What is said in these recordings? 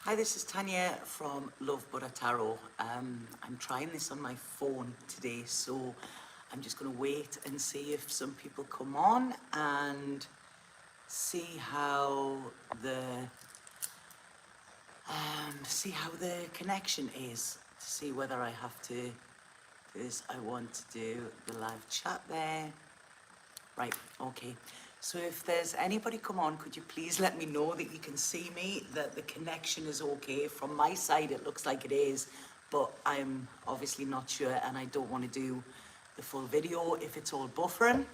Hi, this is Tanya from Love Buddha Tarot. I'm trying this on my phone today, so I'm just going to wait and see if some people come on and see how the connection is, to see whether I have to do this. I want to do the live chat there. Right, okay. So if there's anybody come on, could you please let me know that you can see me, that the connection is okay. From my side, it looks like it is, but I'm obviously not sure, and I don't want to do the full video if it's all buffering.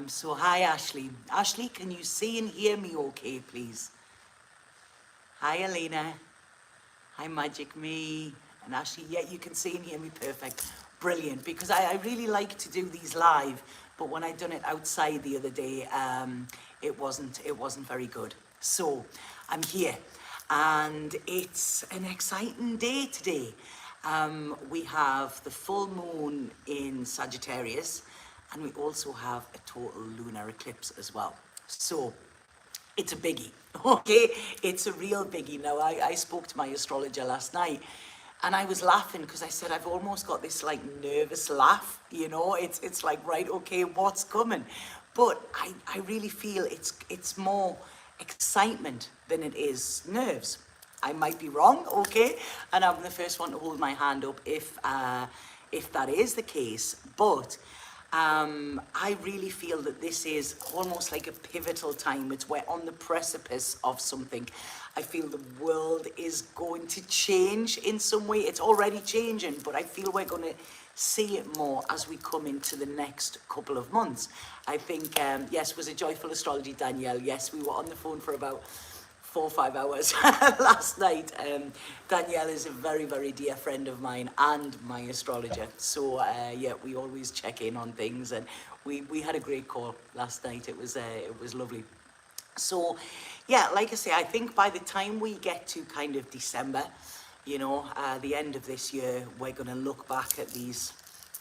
So hi, Ashley. Ashley, can you see and hear me okay, please? Hi, Elena. Hi, Magic Me. And Ashley, yeah, you can see and hear me perfect. Brilliant, because I really like to do these live, but when I done it outside the other day, it wasn't very good. So I'm here, and it's an exciting day today. We have the full moon in Sagittarius, and we also have a total lunar eclipse as well. So it's a biggie, okay? It's a real biggie. Now, I spoke to my astrologer last night, and I was laughing because I said, I've almost got this like nervous laugh, you know? It's like, right, okay, what's coming? But I really feel it's more excitement than it is nerves. I might be wrong, okay? And I'm the first one to hold my hand up if that is the case. But I really feel that this is almost like a pivotal time. We're on the precipice of something. I feel the world is going to change in some way. It's already changing, but I feel we're going to see it more as we come into the next couple of months. I think, yes, was a joyful astrology, Danielle. Yes, we were on the phone for about 4 or 5 hours last night. Danielle is a very, very dear friend of mine and my astrologer. So yeah, we always check in on things, and we had a great call last night. It was lovely. So yeah, like I say, I think by the time we get to kind of December, you know, the end of this year, we're going to look back at these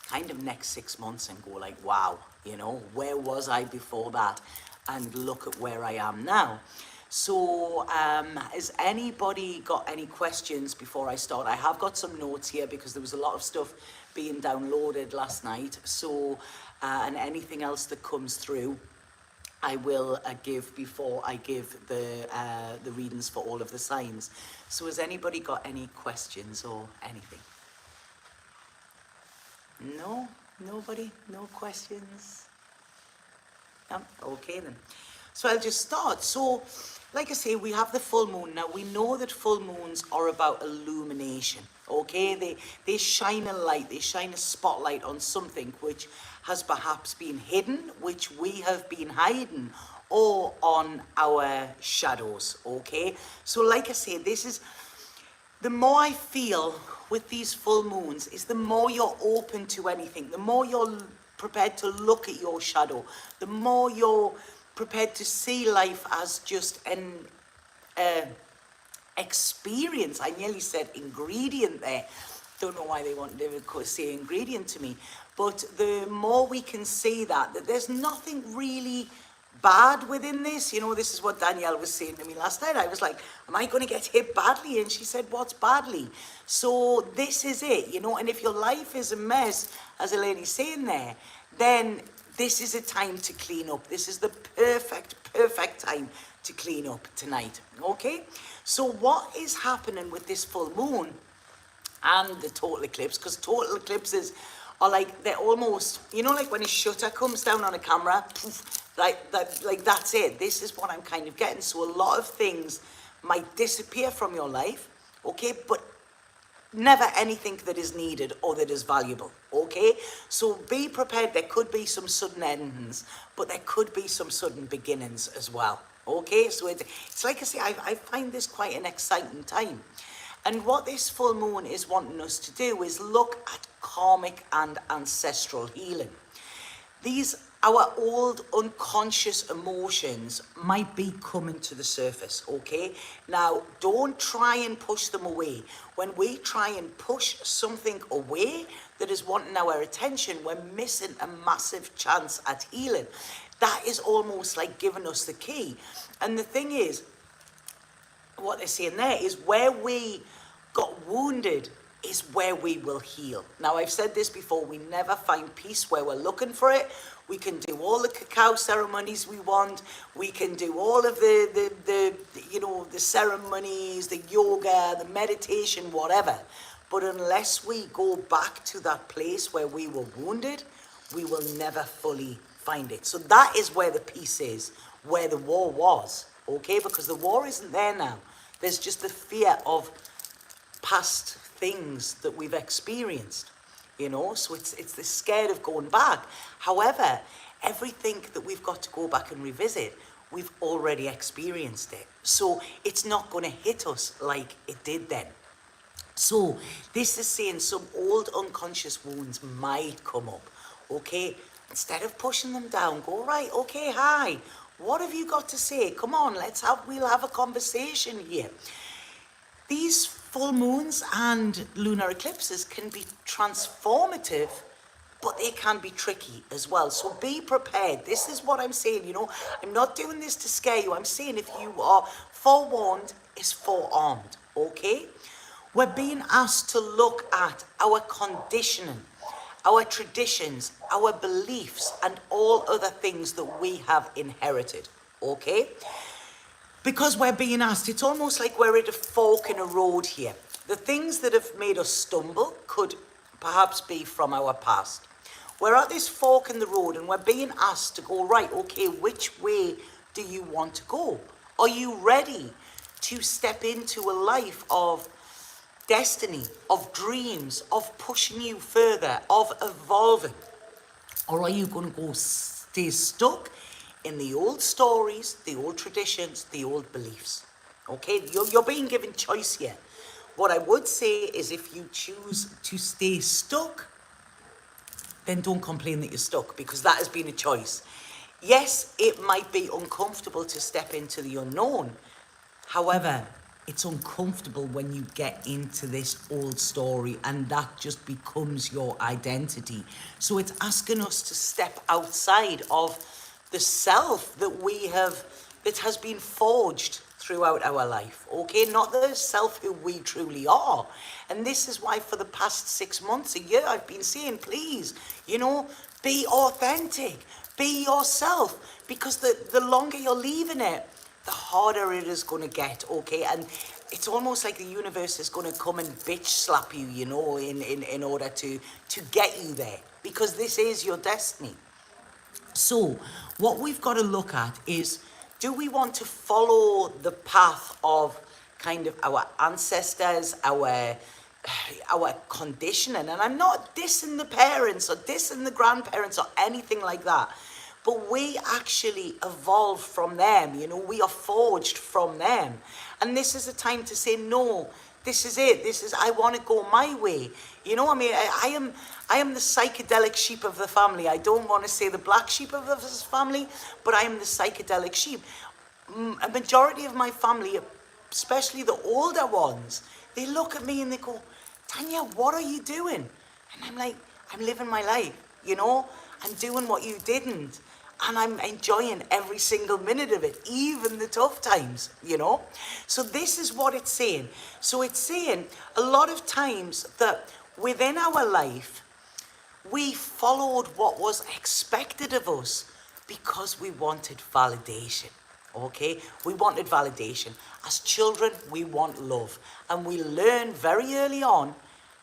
kind of next 6 months and go like, wow, you know, where was I before that? And look at where I am now. So has anybody got any questions before I start? I have got some notes here because there was a lot of stuff being downloaded last night. So, and anything else that comes through, I will give before I give the readings for all of the signs. So has anybody got any questions or anything? No? Nobody? No questions? Okay then. So I'll just start. So, like I say, we have the full moon. Now, we know that full moons are about illumination, okay? They shine a light, they shine a spotlight on something which has perhaps been hidden, which we have been hiding, or on our shadows, okay? So, like I say, this is... The more I feel with these full moons is the more you're open to anything, the more you're prepared to look at your shadow, the more you're prepared to see life as just an experience. I nearly said ingredient there. Don't know why they wanted to say ingredient to me. But the more we can see that there's nothing really bad within this. You know, this is what Danielle was saying to me last night. I was like, am I going to get hit badly? And she said, what's badly? So this is it, you know. And if your life is a mess, as Elaine's saying there, then this is a time to clean up. This is the perfect time to clean up tonight, okay? So what is happening with this full moon and the total eclipse? Because total eclipses are like, they're almost, you know, like when a shutter comes down on a camera, poof, like that's it. This is what I'm kind of getting. So a lot of things might disappear from your life, okay? But never anything that is needed or that is valuable, okay? So be prepared. There could be some sudden endings, but there could be some sudden beginnings as well, okay? So it's like I say, I find this quite an exciting time. And what this full moon is wanting us to do is look at karmic and ancestral healing. These, our old unconscious emotions might be coming to the surface, okay? Now, don't try and push them away. When we try and push something away that is wanting our attention, we're missing a massive chance at healing. That is almost like giving us the key. And the thing is, what they're saying there is where we got wounded is where we will heal. Now, I've said this before, we never find peace where we're looking for it. We can do all the cacao ceremonies we want. We can do all of the ceremonies, the yoga, the meditation, whatever. But unless we go back to that place where we were wounded, we will never fully find it. So that is where the peace is, where the war was, okay? Because the war isn't there now. There's just the fear of past things that we've experienced, so it's the scared of going back. However, everything that we've got to go back and revisit, we've already experienced it. So it's not going to hit us like it did then. So this is saying some old unconscious wounds might come up, okay? Instead of pushing them down, go, right, okay, hi, what have you got to say? Come on, we'll have a conversation here. These full moons and lunar eclipses can be transformative, but they can be tricky as well. So be prepared. This is what I'm saying, I'm not doing this to scare you. I'm saying if you are forewarned, is forearmed, okay? We're being asked to look at our conditioning, our traditions, our beliefs, and all other things that we have inherited, okay? Because we're being asked, it's almost like we're at a fork in a road here. The things that have made us stumble could perhaps be from our past. We're at this fork in the road and we're being asked to go, right, okay, which way do you want to go? Are you ready to step into a life of destiny, of dreams, of pushing you further, of evolving? Or are you going to stay stuck in the old stories, the old traditions, the old beliefs? Okay, you're being given choice here. What I would say is if you choose to stay stuck, then don't complain that you're stuck, because that has been a choice. Yes, it might be uncomfortable to step into the unknown. However, it's uncomfortable when you get into this old story and that just becomes your identity. So it's asking us to step outside of the self that has been forged throughout our life, okay? Not the self who we truly are. And this is why for the past 6 months, a year, I've been saying, please, be authentic, be yourself, because the longer you're leaving it, the harder it is going to get, okay? And it's almost like the universe is going to come and bitch slap you, in order to get you there, because this is your destiny. So what we've got to look at is, do we want to follow the path of kind of our ancestors, our conditioning? And I'm not dissing the parents or dissing the grandparents or anything like that. But we actually evolved from them, we are forged from them. And this is a time to say, no, this is it. I want to go my way. I am the psychedelic sheep of the family. I don't want to say the black sheep of this family, but I am the psychedelic sheep. A majority of my family, especially the older ones, they look at me and they go, Tanya, what are you doing? And I'm like, I'm living my life, I'm doing what you didn't. And I'm enjoying every single minute of it, even the tough times, So this is what it's saying. So it's saying a lot of times that within our life, we followed what was expected of us because we wanted validation, okay? We wanted validation. As children, we want love. And we learn very early on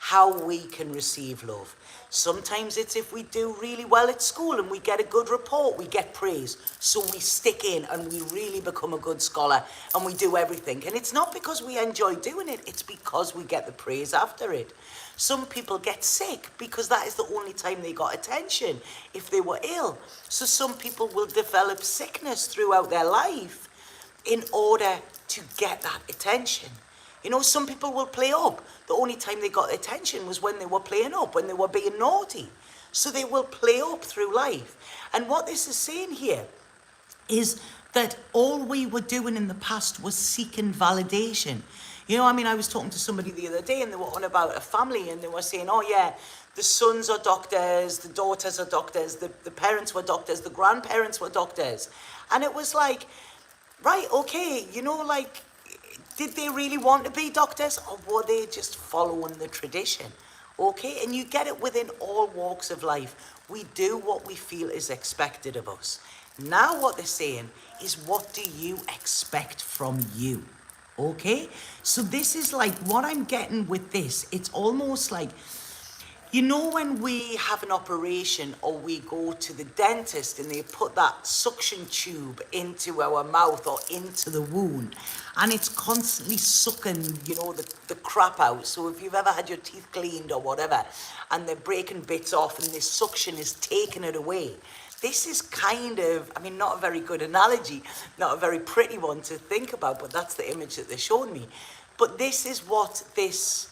how we can receive love. Sometimes it's if we do really well at school and we get a good report, we get praise. So we stick in and we really become a good scholar and we do everything. And it's not because we enjoy doing it, it's because we get the praise after it. Some people get sick because that is the only time they got attention if they were ill. So some people will develop sickness throughout their life in order to get that attention. Some people will play up. The only time they got attention was when they were playing up, when they were being naughty. So they will play up through life. And what this is saying here is that all we were doing in the past was seeking validation. I was talking to somebody the other day and they were on about a family and they were saying, oh yeah, the sons are doctors, the daughters are doctors, the parents were doctors, the grandparents were doctors. And it was like, right, okay, Did they really want to be doctors, or were they just following the tradition? Okay, and you get it within all walks of life. We do what we feel is expected of us. Now what they're saying is, what do you expect from you? Okay, so this is like what I'm getting with this. It's almost like, you know, when we have an operation or we go to the dentist and they put that suction tube into our mouth or into the wound, and it's constantly sucking, you know, the crap out. So if you've ever had your teeth cleaned or whatever, and they're breaking bits off and this suction is taking it away, this is kind of, I mean, not a very good analogy, not a very pretty one to think about, but that's the image that they're showing me. But this is what this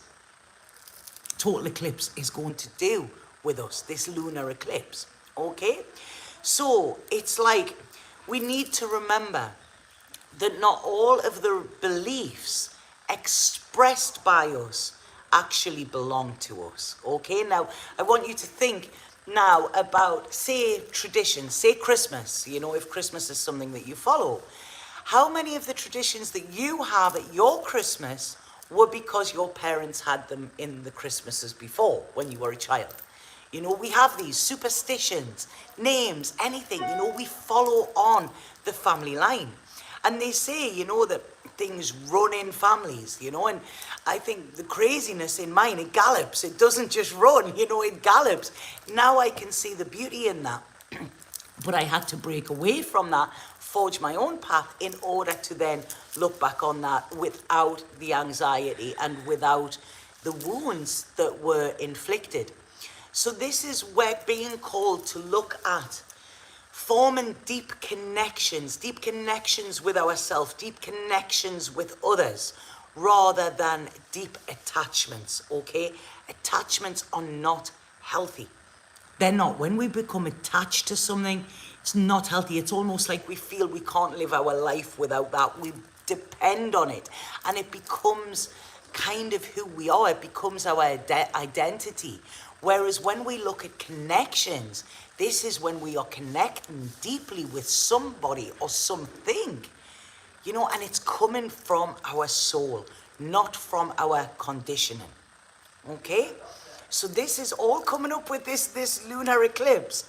total eclipse is going to do with us, this lunar eclipse, okay? So it's like we need to remember that not all of the beliefs expressed by us actually belong to us, okay? Now, I want you to think now about, say, traditions, say Christmas, you know, if Christmas is something that you follow. How many of the traditions that you have at your Christmas were because your parents had them in the Christmases before, when you were a child? You know, we have these superstitions, names, anything, you know, we follow on the family line. And they say, you know, that things run in families, you know, and I think the craziness in mine, it gallops. It doesn't just run, you know, it gallops. Now I can see the beauty in that. But I had to break away from that, forge my own path in order to then look back on that without the anxiety and without the wounds that were inflicted. So this is where being called to look at forming deep connections with ourselves, deep connections with others, rather than deep attachments, okay? Attachments are not healthy. They're not. When we become attached to something, it's not healthy. It's almost like we feel we can't live our life without that. We depend on it. And it becomes kind of who we are. It becomes our identity. Whereas when we look at connections, this is when we are connecting deeply with somebody or something, you know, and it's coming from our soul, not from our conditioning, okay? So this is all coming up with this lunar eclipse.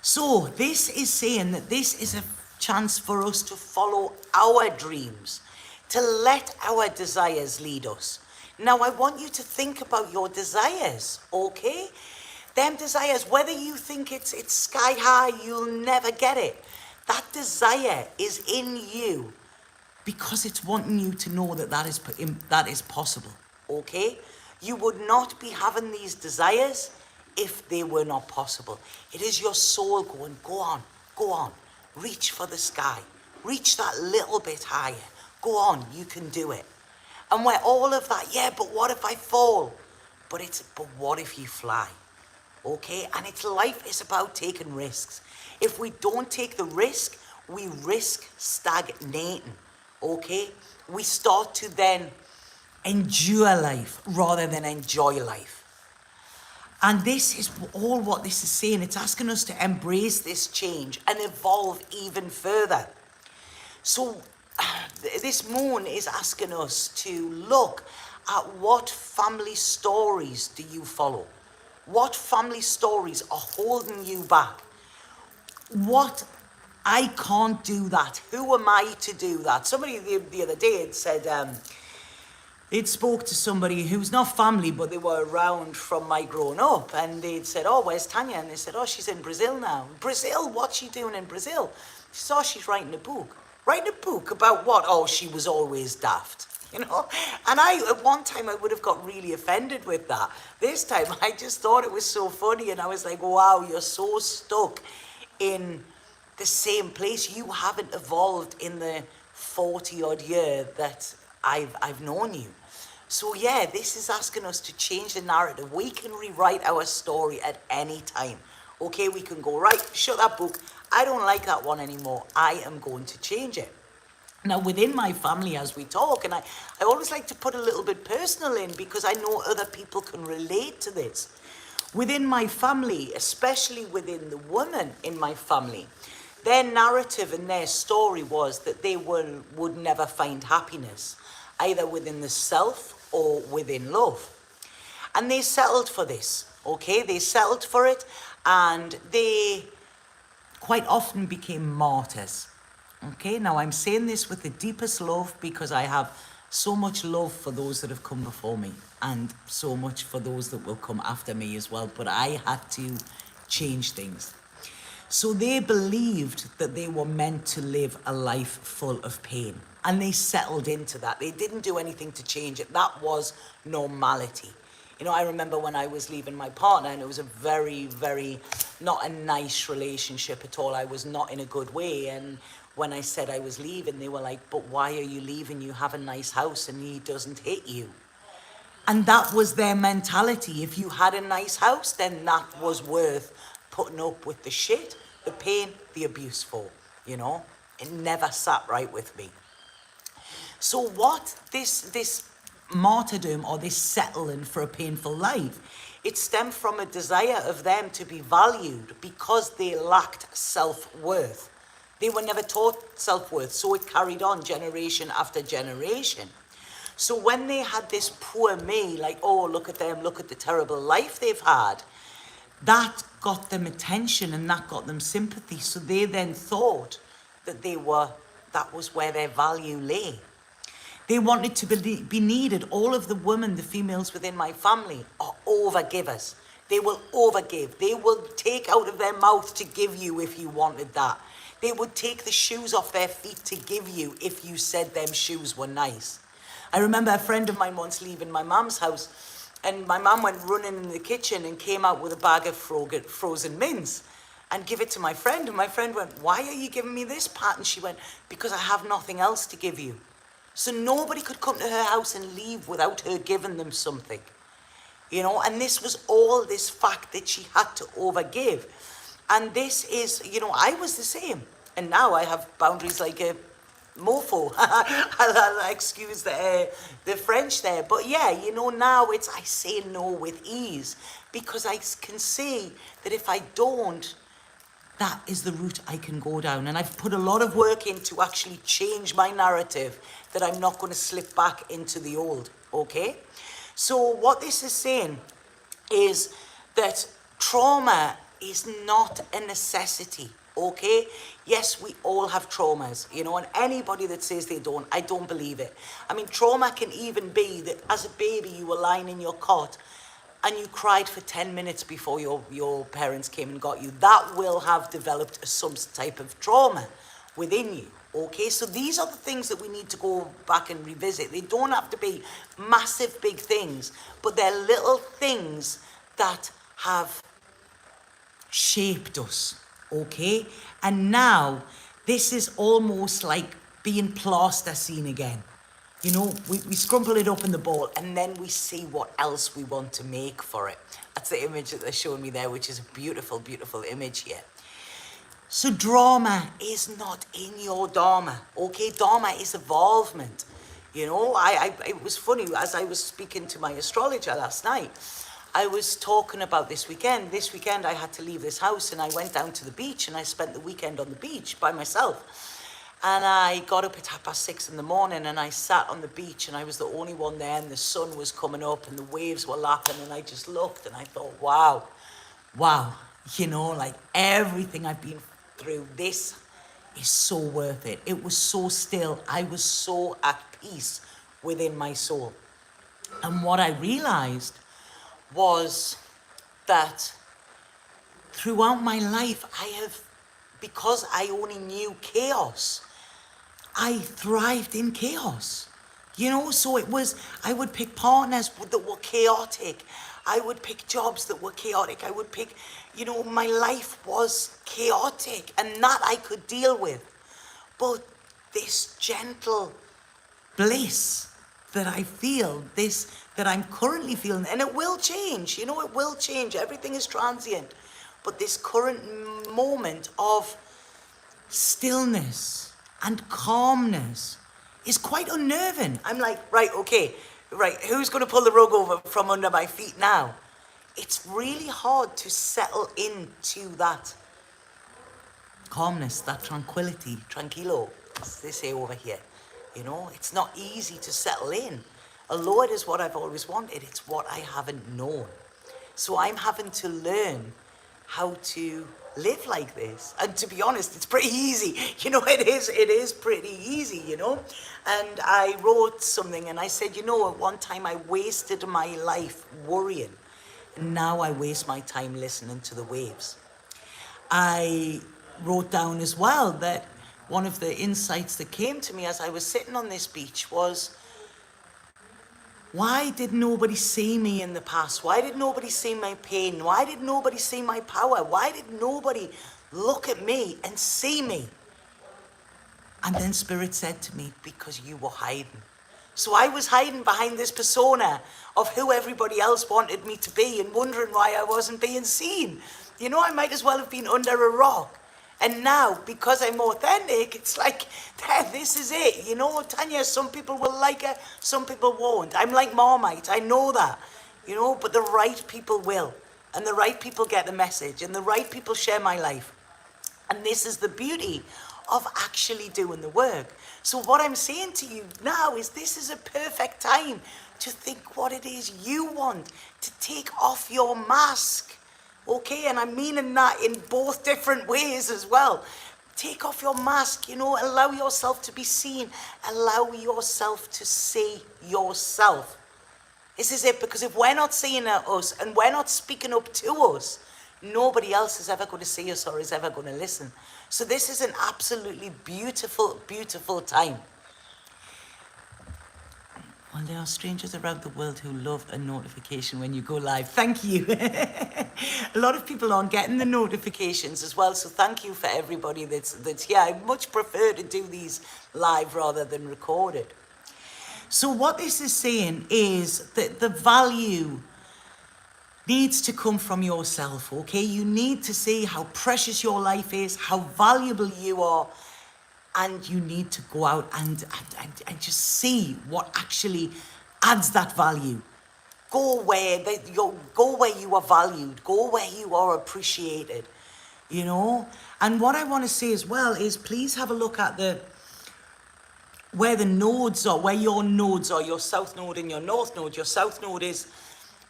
So this is saying that this is a chance for us to follow our dreams, to let our desires lead us. Now, I want you to think about your desires, okay? Them desires, whether you think it's sky high, you'll never get it. That desire is in you because it's wanting you to know that that is possible, okay? You would not be having these desires if they were not possible. It is your soul going, go on, reach for the sky, reach that little bit higher, go on, you can do it. And where all of that, yeah, but what if I fall? But what if you fly? Okay, and life is about taking risks. If we don't take the risk, we risk stagnating, okay? We start to then endure life rather than enjoy life. And this is all what this is saying. It's asking us to embrace this change and evolve even further. So this moon is asking us to look at what family stories do you follow? What family stories are holding you back? What, I can't do that. Who am I to do that? Somebody the other day had said, they'd spoke to somebody who's not family, but they were around from my growing up. And they'd said, oh, where's Tanya? And they said, oh, she's in Brazil now. Brazil? What's she doing in Brazil? She said, oh, she's writing a book. Writing a book about what? Oh, she was always daft. You know, and at one time I would have got really offended with that. This time I just thought it was so funny, and I was like, wow, you're so stuck in the same place. You haven't evolved in the 40 odd year that I've known you. So yeah, this is asking us to change the narrative. We can rewrite our story at any time. Okay, we can go, right, shut that book. I don't like that one anymore. I am going to change it. Now, within my family, as we talk, and I always like to put a little bit personal in because I know other people can relate to this. Within my family, especially within the women in my family, Their narrative and their story was that they would never find happiness, either within the self or within love. And they settled for this, okay? They settled for it, and they quite often became martyrs. Okay, now I'm saying this with the deepest love because I have so much love for those that have come before me and so much for those that will come after me as well. But I had to change things. So they believed that they were meant to live a life full of pain, and they settled into that. They didn't do anything to change it. That was normality. You know, I remember when I was leaving my partner, and it was a very, very not a nice relationship at all. I was not in a good way. And when I said I was leaving, they were like, but why are you leaving? You have a nice house and he doesn't hit you. And that was their mentality. If you had a nice house, then that was worth putting up with the shit, the pain, the abuse for, you know? It never sat right with me. So what this martyrdom or this settling for a painful life, it stemmed from a desire of them to be valued because they lacked self-worth. They were never taught self-worth, so it carried on generation after generation. So when they had this poor me, like, oh, look at them, look at the terrible life they've had, that got them attention and that got them sympathy. So they then thought that that was where their value lay. They wanted to be needed. All of the women, the females within my family, are overgivers. They will overgive. They will take out of their mouth to give you if you wanted that. They would take the shoes off their feet to give you if you said them shoes were nice. I remember a friend of mine once leaving my mum's house, and my mum went running in the kitchen and came out with a bag of frozen mints and give it to my friend. And my friend went, why are you giving me this, Pat? And she went, because I have nothing else to give you. So nobody could come to her house and leave without her giving them something. You know, and this was all this fact that she had to overgive. And this is, you know, I was the same. And now I have boundaries like a mofo. I'll excuse the French there. But yeah, you know, now it's, I say no with ease because I can see that if I don't, that is the route I can go down. And I've put a lot of work in to actually change my narrative that I'm not going to slip back into the old, okay? So what this is saying is that trauma is not a necessity, okay? Yes, we all have traumas, you know, and anybody that says they don't, I don't believe it. I mean, trauma can even be that as a baby you were lying in your cot and you cried for 10 minutes before your parents came and got you. That will have developed some type of trauma within you, okay? So these are the things that we need to go back and revisit. They don't have to be massive, big things, but they're little things that have shaped us, okay? And now this is almost like being plasticine again. You know, we scrumple it up in the bowl and then we see what else we want to make for it. That's the image that they're showing me there, which is a beautiful, beautiful image here. So drama is not in your dharma, okay? Dharma is evolvement. You know, it was funny, as I was speaking to my astrologer last night, I was talking about this weekend. This weekend I had to leave this house and I went down to the beach and I spent the weekend on the beach by myself. And I got up at 6:30 in the morning and I sat on the beach and I was the only one there and the sun was coming up and the waves were lapping and I just looked and I thought, wow, you know, like everything I've been through, this is so worth it. It was so still. I was so at peace within my soul. And what I realized was that throughout my life, because I only knew chaos, I thrived in chaos. You know, so it was, I would pick partners that were chaotic. I would pick jobs that were chaotic. I would pick, you know, my life was chaotic and that I could deal with. But this gentle bliss that I feel, this that I'm currently feeling, and it will change, you know, it will change. Everything is transient. But this current moment of stillness and calmness is quite unnerving. I'm like, right, okay, right, who's going to pull the rug over from under my feet now? It's really hard to settle into that calmness, that tranquility, tranquilo, as they say over here. You know, it's not easy to settle in. Although it is what I've always wanted, it's what I haven't known. So I'm having to learn how to live like this. And to be honest, it's pretty easy. You know, it is pretty easy, you know. And I wrote something and I said, you know, at one time I wasted my life worrying. And now I waste my time listening to the waves. I wrote down as well that one of the insights that came to me as I was sitting on this beach was, why did nobody see me in the past? Why did nobody see my pain? Why did nobody see my power? Why did nobody look at me and see me? And then Spirit said to me, because you were hiding. So I was hiding behind this persona of who everybody else wanted me to be and wondering why I wasn't being seen. You know, I might as well have been under a rock. And now, because I'm authentic, it's like, this is it. You know, Tanya, some people will like it, some people won't. I'm like Marmite, I know that. You know, but the right people will. And the right people get the message. And the right people share my life. And this is the beauty of actually doing the work. So what I'm saying to you now is this is a perfect time to think what it is you want, to take off your mask. Okay, and I'm meaning that in both different ways as well. Take off your mask, you know, allow yourself to be seen. Allow yourself to see yourself. This is it, because if we're not seeing us and we're not speaking up to us, nobody else is ever going to see us or is ever going to listen. So this is an absolutely beautiful, beautiful time. Well, there are strangers around the world who love a notification when you go live. Thank you. A lot of people aren't getting the notifications as well, so thank you for everybody that's here. I much prefer to do these live rather than recorded. So what this is saying is that the value needs to come from yourself, okay? You need to see how precious your life is, how valuable you are, and you need to go out and just see what actually adds that value. Go where you are valued. Go where you are appreciated, you know? And what I want to say as well is please have a look at where the nodes are, where your nodes are, your south node and your north node. Your south node is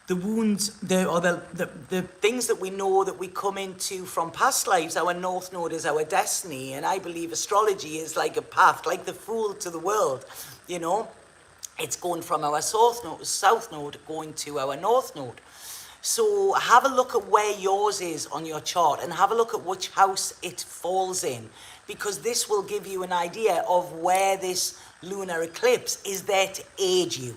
the wounds, the things that we know that we come into from past lives. Our north node is our destiny, and I believe astrology is like a path, like the fool to the world, you know. It's going from our south node going to our north node. So have a look at where yours is on your chart and have a look at which house it falls in, because this will give you an idea of where this lunar eclipse is there to aid you.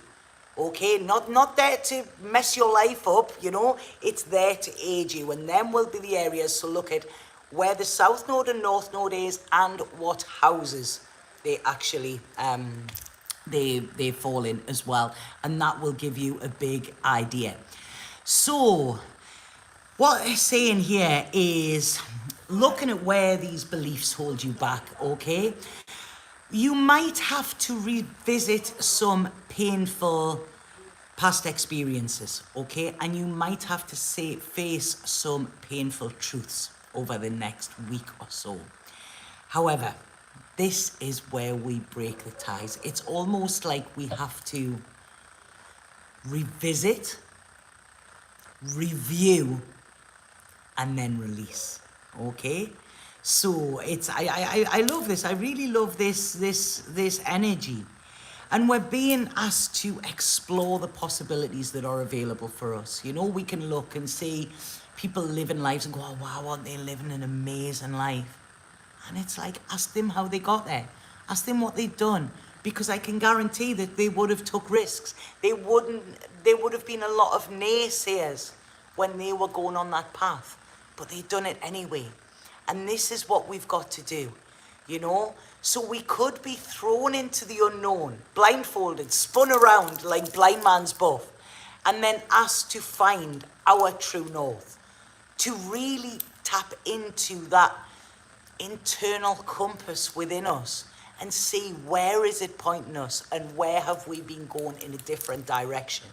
Okay, not there to mess your life up, you know, it's there to aid you. And then will be the areas to look at where the south node and north node is and what houses they actually they fall in as well. And that will give you a big idea. So what they're saying here is looking at where these beliefs hold you back, okay? You might have to revisit some painful past experiences, okay? And you might have to face some painful truths over the next week or so. However, this is where we break the ties. It's almost like we have to revisit, review, and then release, okay? So it's I love this. I really love this energy. And we're being asked to explore the possibilities that are available for us. You know, we can look and see people living lives and go, oh, wow, aren't they living an amazing life? And it's like, ask them how they got there. Ask them what they've done. Because I can guarantee that they would have took risks. There would have been a lot of naysayers when they were going on that path. But they've done it anyway. And this is what we've got to do, you know? So we could be thrown into the unknown, blindfolded, spun around like blind man's buff, and then asked to find our true north, to really tap into that internal compass within us and see where is it pointing us and where have we been going in a different direction.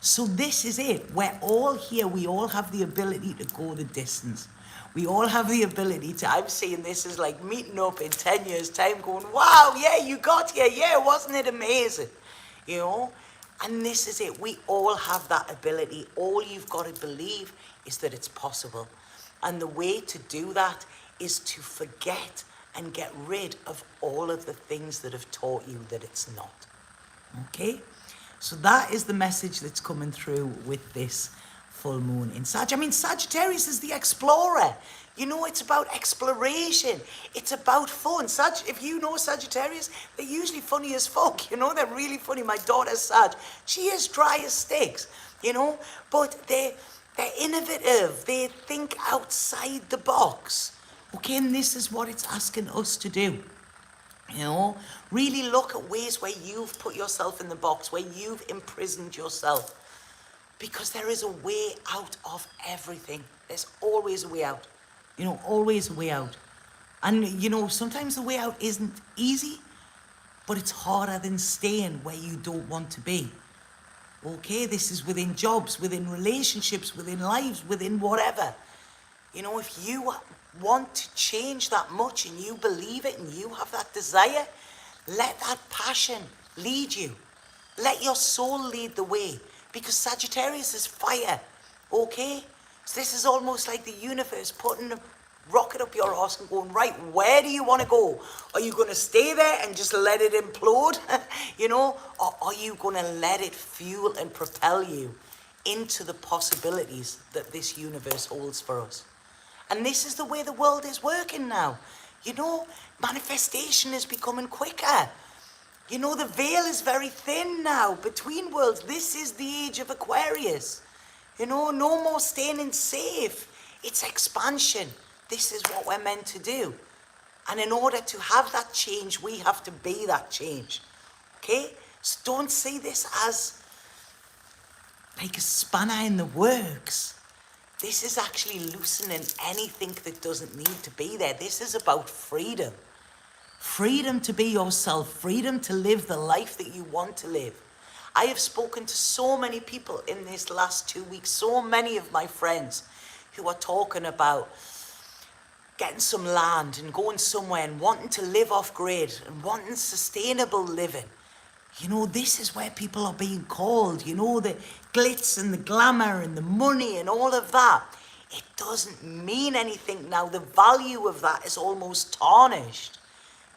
So this is it. We're all here. We all have the ability to go the distance. We all have the ability to, I'm seeing this as like meeting up in 10 years' time going, wow, yeah, you got here, yeah, wasn't it amazing? You know? And this is it, we all have that ability. All you've got to believe is that it's possible. And the way to do that is to forget and get rid of all of the things that have taught you that it's not. Okay? So that is the message that's coming through with this full moon in Sag. I mean, Sagittarius is the explorer. You know, it's about exploration. It's about fun. If you know Sagittarius, they're usually funny as fuck. You know, they're really funny. My daughter's Sag. She is dry as sticks, you know, but they're innovative. They think outside the box. Okay, and this is what it's asking us to do. You know, really look at ways where you've put yourself in the box, where you've imprisoned yourself. Because there is a way out of everything. There's always a way out. You know, always a way out. And, you know, sometimes the way out isn't easy, but it's harder than staying where you don't want to be. Okay, this is within jobs, within relationships, within lives, within whatever. You know, if you want to change that much and you believe it and you have that desire, let that passion lead you. Let your soul lead the way. Because Sagittarius is fire, okay? So this is almost like the universe putting a rocket up your arse and going, right, where do you want to go? Are you going to stay there and just let it implode, you know? Or are you going to let it fuel and propel you into the possibilities that this universe holds for us? And this is the way the world is working now. You know, manifestation is becoming quicker. You know, the veil is very thin now between worlds. This is the age of Aquarius. You know, no more staying safe. It's expansion. This is what we're meant to do. And in order to have that change, we have to be that change. Okay? So don't see this as like a spanner in the works. This is actually loosening anything that doesn't need to be there. This is about freedom. Freedom to be yourself, freedom to live the life that you want to live. I have spoken to so many people in this last 2 weeks, so many of my friends who are talking about getting some land and going somewhere and wanting to live off grid and wanting sustainable living. You know, this is where people are being called, you know, the glitz and the glamour and the money and all of that. It doesn't mean anything now. The value of that is almost tarnished.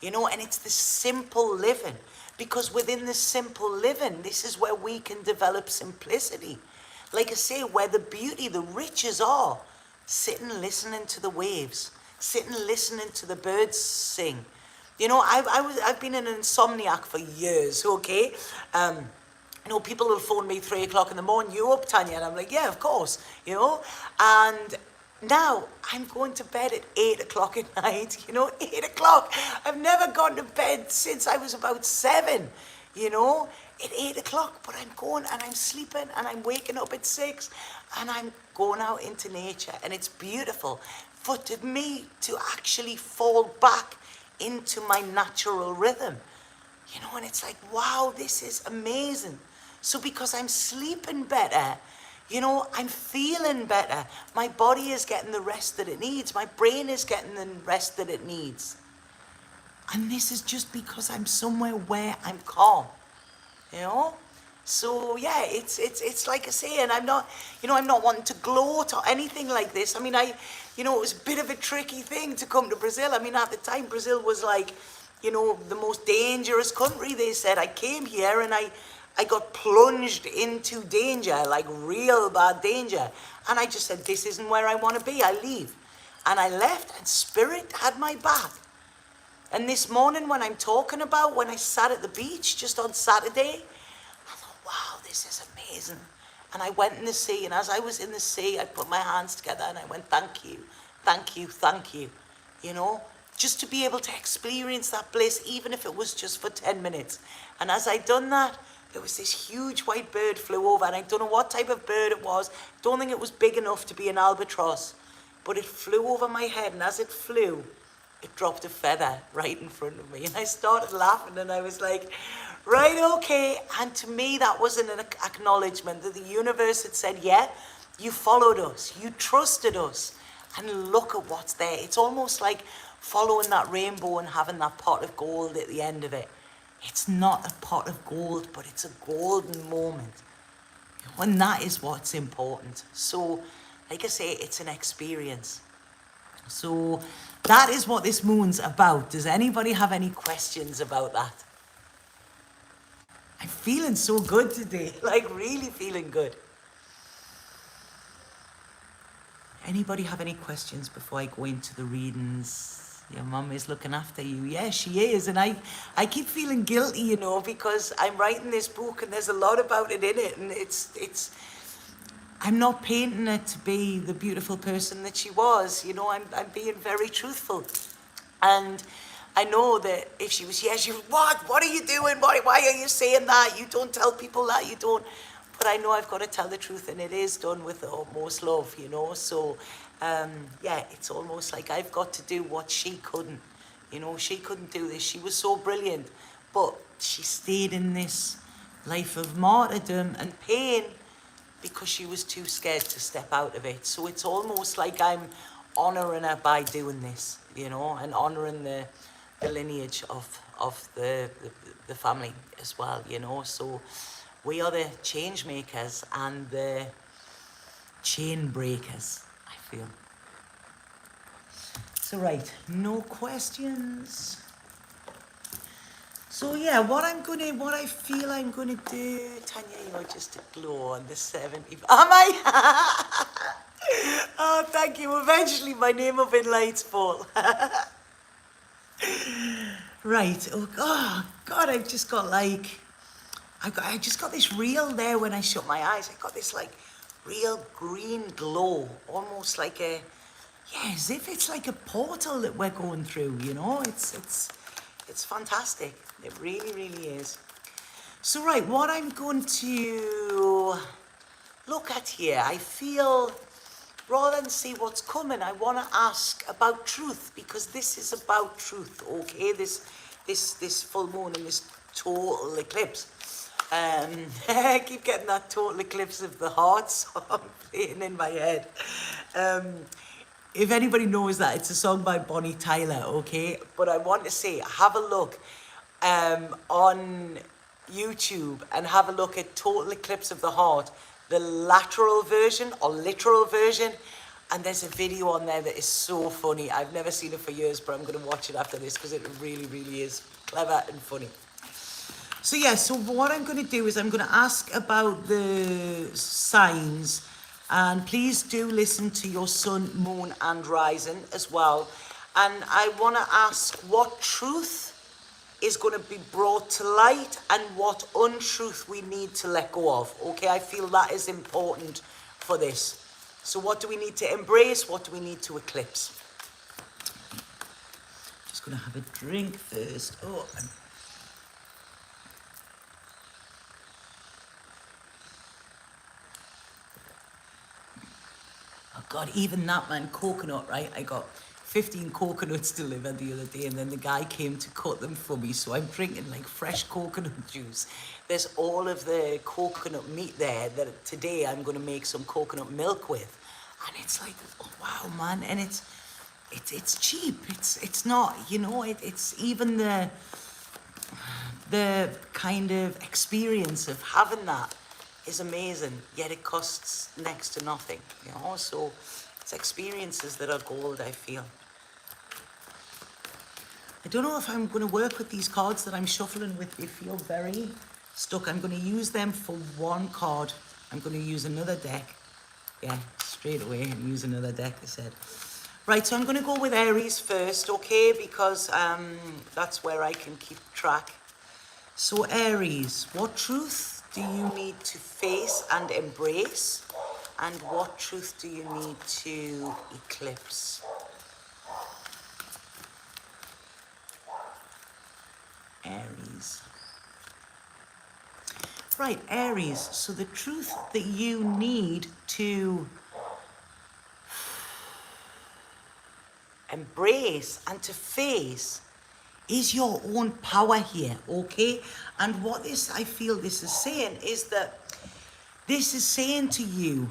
You know, and it's the simple living. Because within the simple living, this is where we can develop simplicity. Like I say, where the beauty, the riches are. Sitting listening to the waves. Sitting listening to the birds sing. You know, I've been an insomniac for years, okay? You know, people will phone me 3 o'clock in the morning, you up, Tanya? And I'm like, yeah, of course, you know? And now, I'm going to bed at 8 o'clock at night, you know, 8 o'clock. I've never gone to bed since I was about 7, you know, at 8 o'clock. But I'm going and I'm sleeping and I'm waking up at 6 and I'm going out into nature. And it's beautiful for me to actually fall back into my natural rhythm, you know, and it's like, wow, this is amazing. So because I'm sleeping better, you know, I'm feeling better. My body is getting the rest that it needs. My brain is getting the rest that it needs. And this is just because I'm somewhere where I'm calm, you know? So yeah, it's like I say, and I'm not, you know, I'm not wanting to gloat or anything like this. I mean, you know, it was a bit of a tricky thing to come to Brazil. I mean, at the time, Brazil was like, you know, the most dangerous country, they said. I came here and I got plunged into danger, like real bad danger. And I just said, this isn't where I want to be, I leave. And I left and Spirit had my back. And this morning when I'm talking about, when I sat at the beach just on Saturday, I thought, wow, this is amazing. And I went in the sea, and as I was in the sea, I put my hands together and I went, thank you, thank you, thank you. You know, just to be able to experience that bliss, even if it was just for 10 minutes. And as I done that, there was this huge white bird flew over, and I don't know what type of bird it was. Don't think it was big enough to be an albatross, but it flew over my head, and as it flew, it dropped a feather right in front of me. And I started laughing, and I was like, right, okay. And to me, that was an acknowledgement that the universe had said, yeah, you followed us, you trusted us, and look at what's there. It's almost like following that rainbow and having that pot of gold at the end of it. It's not a pot of gold, but it's a golden moment. And that is what's important. So, like I say, it's an experience. So that is what this moon's about. Does anybody have any questions about that? I'm feeling so good today, like really feeling good. Anybody have any questions before I go into the readings? Your mum is looking after you. Yeah, she is. And I keep feeling guilty, you know, because I'm writing this book and there's a lot about it in it. And I'm not painting her to be the beautiful person that she was. You know, I'm being very truthful. And I know that if she was, she would, what are you doing? Why are you saying that? You don't tell people that, you don't. But I know I've got to tell the truth, and it is done with the utmost love, you know. So, yeah, it's almost like I've got to do what she couldn't. You know, she couldn't do this. She was so brilliant, but she stayed in this life of martyrdom and pain because she was too scared to step out of it. So it's almost like I'm honouring her by doing this, you know, and honouring the lineage of the family as well, you know. So we are the change makers and the chain breakers, I feel. So right, no questions. So yeah, what I feel I'm gonna do, Tanya, you're just a glow on the 70th. Am I? Oh, thank you. Eventually my name will be in lights fall. Right, oh God, I've just got like, I just got this real there when I shut my eyes. I got this like real green glow, almost like a, yeah, as if it's like a portal that we're going through, you know. It's fantastic. It really, really is. So right, what I'm going to look at here, I feel, rather than see what's coming, I want to ask about truth, because this is about truth, okay? This full moon and this total eclipse. I keep getting that total eclipse of the heart song playing in my head. If anybody knows that, it's a song by Bonnie Tyler, okay? But I want to say, have a look on YouTube and have a look at Total Eclipse of the Heart, the lateral version or literal version, and there's a video on there that is so funny. I've never seen it for years, but I'm going to watch it after this because it really, really is clever and funny. So yeah, so what I'm going to do is I'm going to ask about the signs, and please do listen to your sun, moon and rising as well. And I want to ask what truth is going to be brought to light and what untruth we need to let go of. Okay, I feel that is important for this. So what do we need to embrace? What do we need to eclipse? Just going to have a drink first. Oh, God, even that, man, coconut, right? I got 15 coconuts delivered the other day, and then the guy came to cut them for me, so I'm drinking like fresh coconut juice. There's all of the coconut meat there that today I'm going to make some coconut milk with, and it's like, oh wow, man, and it's cheap. It's not, you know, it's even the kind of experience of having that is amazing, yet it costs next to nothing, you know. So it's experiences that are gold, I feel. I don't know if I'm going to work with these cards that I'm shuffling with. They feel very stuck. I'm going to use them for one card. I'm going to use another deck. Yeah, straight away, and use another deck, I said. Right, so I'm going to go with Aries first, okay, because that's where I can keep track. So Aries, what truth do you need to face and embrace? And what truth do you need to eclipse? Aries. Right, Aries. So the truth that you need to embrace and to face is your own power here, okay? And what this, I feel this is saying, is that this is saying to you,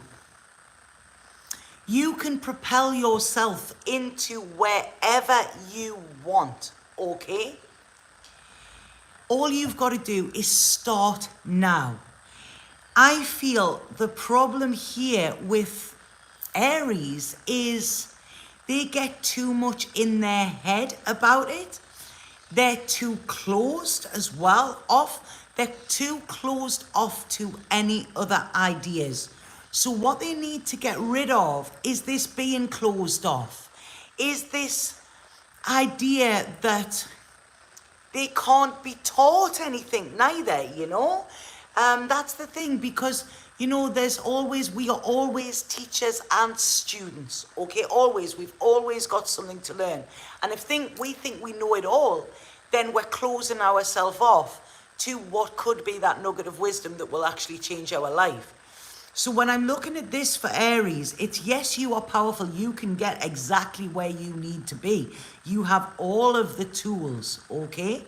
You can propel yourself into wherever you want, okay? All you've got to do is start now. I feel the problem here with Aries is they get too much in their head about it. They're too closed as well off. They're too closed off to any other ideas. So what they need to get rid of is this being closed off. Is this idea that they can't be taught anything neither, you know? That's the thing, because, you know, we are always teachers and students, okay? Always, we've always got something to learn. And if we think we know it all, then we're closing ourselves off to what could be that nugget of wisdom that will actually change our life. So when I'm looking at this for Aries, it's yes, you are powerful. You can get exactly where you need to be. You have all of the tools, okay?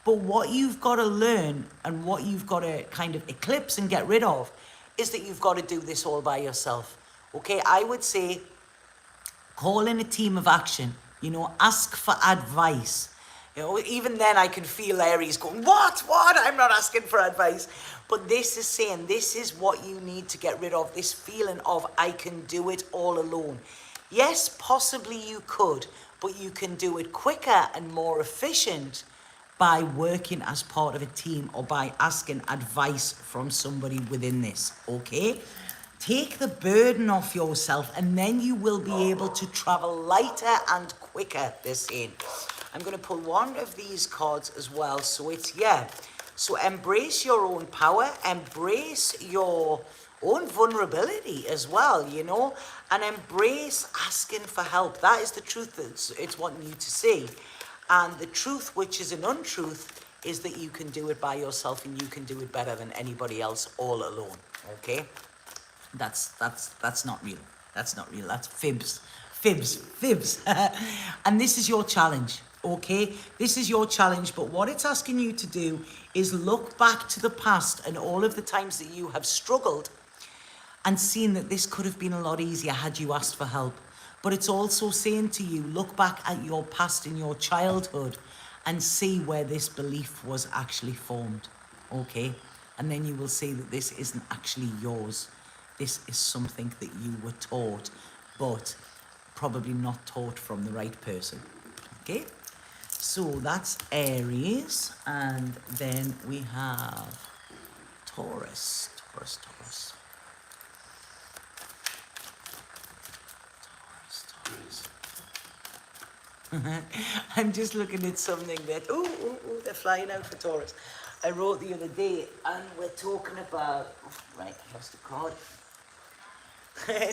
But what you've got to learn and what you've got to kind of eclipse and get rid of is that you've got to do this all by yourself, okay? I would say call in a team of action, you know, ask for advice. You know, even then I can feel Aries going, what? I'm not asking for advice. But this is saying, this is what you need to get rid of, this feeling of, I can do it all alone. Yes, possibly you could, but you can do it quicker and more efficient by working as part of a team or by asking advice from somebody within this, okay? Take the burden off yourself and then you will be able to travel lighter and quicker, they're saying. I'm going to pull one of these cards as well. So it's, so embrace your own power, embrace your own vulnerability as well, you know, and embrace asking for help. That is the truth that it's wanting you to see. And the truth, which is an untruth, is that you can do it by yourself and you can do it better than anybody else all alone, okay? That's not real. That's not real. That's fibs. And this is your challenge, okay? This is your challenge, but what it's asking you to do is look back to the past and all of the times that you have struggled and seen that this could have been a lot easier had you asked for help. But it's also saying to you, look back at your past in your childhood and see where this belief was actually formed, okay? And then you will see that this isn't actually yours. This is something that you were taught, but probably not taught from the right person, okay? So that's Aries, and then we have Taurus. I'm just looking at something that, they're flying out for Taurus. I wrote the other day, and we're talking about, right, I lost the card.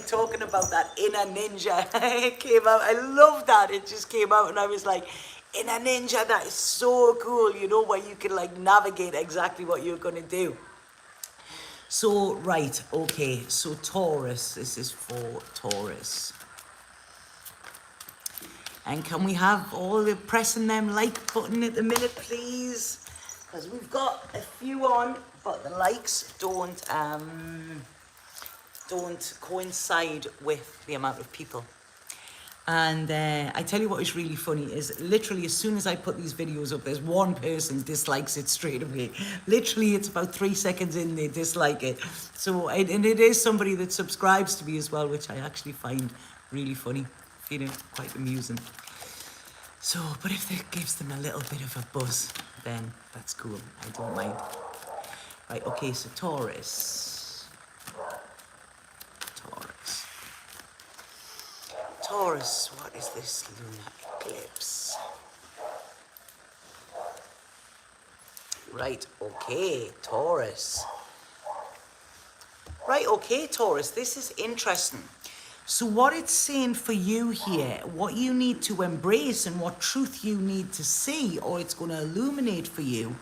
Talking about that inner ninja. It came out, I love that, it just came out, and I was like, inner ninja, that is so cool, you know, where you can like navigate exactly what you're gonna do. So, right, okay, so Taurus, this is for Taurus. And can we have all the pressing them like button at the minute, please? Because we've got a few on, but the likes don't coincide with the amount of people. And I tell you what is really funny is literally as soon as I put these videos up, there's one person dislikes it straight away. Literally, it's about 3 seconds in, they dislike it. So, and it is somebody that subscribes to me as well, which I actually find really funny. Feeling quite amusing. So, but if that gives them a little bit of a buzz, then that's cool. I don't mind. Right, okay, so Taurus. Taurus, what is this lunar eclipse? Right, okay, Taurus. Right, okay, Taurus, this is interesting. So what it's saying for you here, what you need to embrace and what truth you need to see, or it's going to illuminate for you,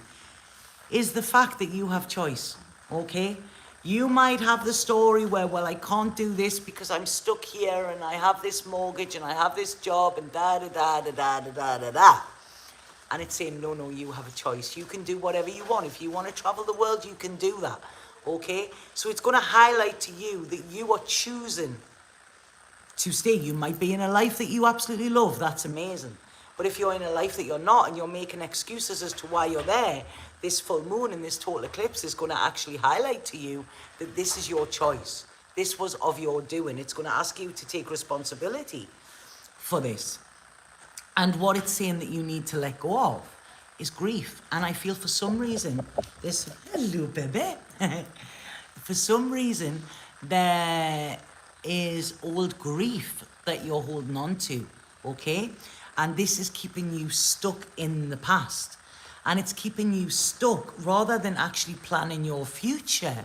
is the fact that you have choice, okay? You might have the story where, well, I can't do this because I'm stuck here and I have this mortgage and I have this job and da-da-da-da-da-da-da-da-da. And it's saying, no, you have a choice. You can do whatever you want. If you want to travel the world, you can do that, okay? So it's going to highlight to you that you are choosing to stay. You might be in a life that you absolutely love. That's amazing. But if you're in a life that you're not and you're making excuses as to why you're there, this full moon and this total eclipse is going to actually highlight to you that this is your choice. This was of your doing. It's going to ask you to take responsibility for this. And what it's saying that you need to let go of is grief. And I feel for some reason, this, hello baby, for some reason, there is old grief that you're holding on to, okay? And this is keeping you stuck in the past. And it's keeping you stuck rather than actually planning your future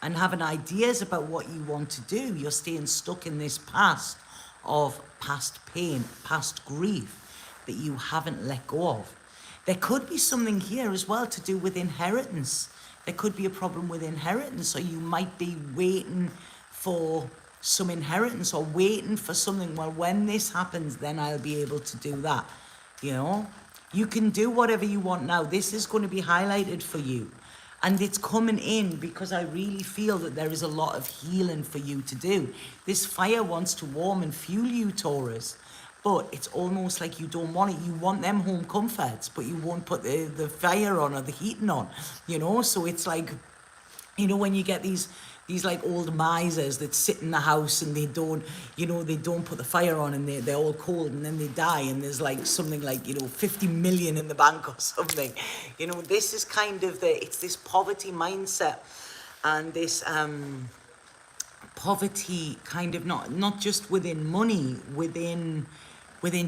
and having ideas about what you want to do. You're staying stuck in this past of past pain, past grief that you haven't let go of. There could be something here as well to do with inheritance. There could be a problem with inheritance, or you might be waiting for some inheritance or waiting for something. Well, when this happens, then I'll be able to do that. You know, you can do whatever you want now. This is going to be highlighted for you. And it's coming in because I really feel that there is a lot of healing for you to do. This fire wants to warm and fuel you, Taurus. But it's almost like you don't want it. You want them home comforts, but you won't put the fire on or the heating on, you know? So it's like, you know, when you get these like old misers that sit in the house and they don't, you know, they don't put the fire on and they're all cold and then they die and there's like something like, you know, 50 million in the bank or something. You know, this is kind of it's this poverty mindset and this poverty kind of not just within money, within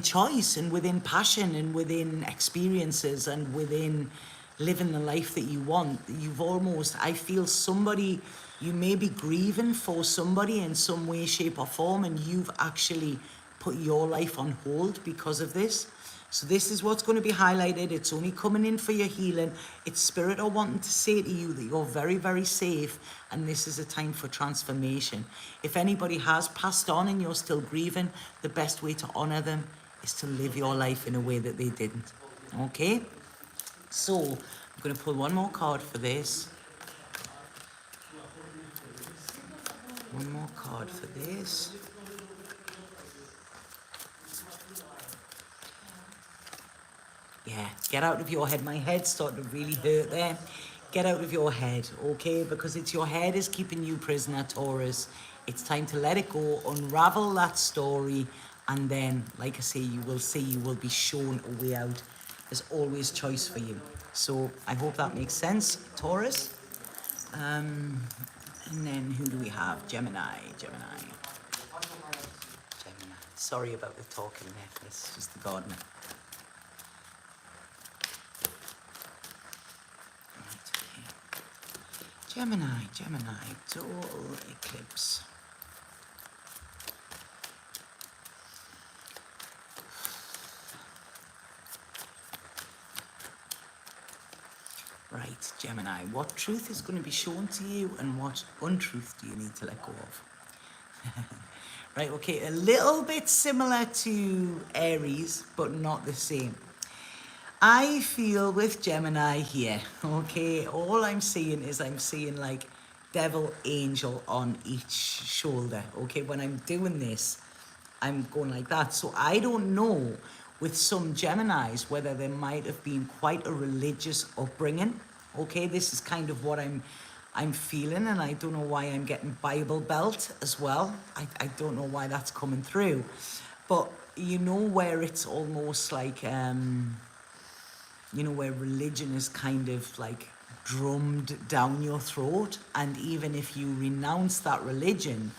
choice and within passion and within experiences and within living the life that you want. You've almost, I feel somebody, you may be grieving for somebody in some way, shape or form, and you've actually put your life on hold because of this. So this is what's going to be highlighted. It's only coming in for your healing. It's spirit are wanting to say to you that you're very, very safe and this is a time for transformation. If anybody has passed on and you're still grieving, the best way to honor them is to live your life in a way that they didn't. Okay? So I'm going to pull one more card for this. One more card for this. Yeah, get out of your head. My head's starting to really hurt there. Get out of your head, okay? Because it's your head is keeping you prisoner, Taurus. It's time to let it go, unravel that story, and then, like I say, you will be shown a way out. There's always choice for you. So I hope that makes sense, Taurus. And then who do we have? Gemini. Sorry about the talking there. It's just the gardener. Gemini, total eclipse. Right, Gemini, what truth is going to be shown to you and what untruth do you need to let go of? Right, okay, a little bit similar to Aries, but not the same. I feel with Gemini here, okay, all I'm seeing is I'm seeing like devil, angel on each shoulder, okay? When I'm doing this, I'm going like that. So I don't know with some Geminis whether there might have been quite a religious upbringing, okay? This is kind of what I'm feeling, and I don't know why I'm getting Bible Belt as well. I don't know why that's coming through. But you know where it's almost like... you know, where religion is kind of like drummed down your throat. And even if you renounce that religion,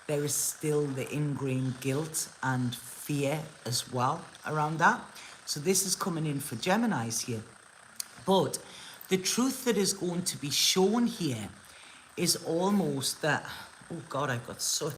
there is still the ingrained guilt and fear as well around that. So this is coming in for Geminis here. But the truth that is going to be shown here is almost that, oh God, I've got such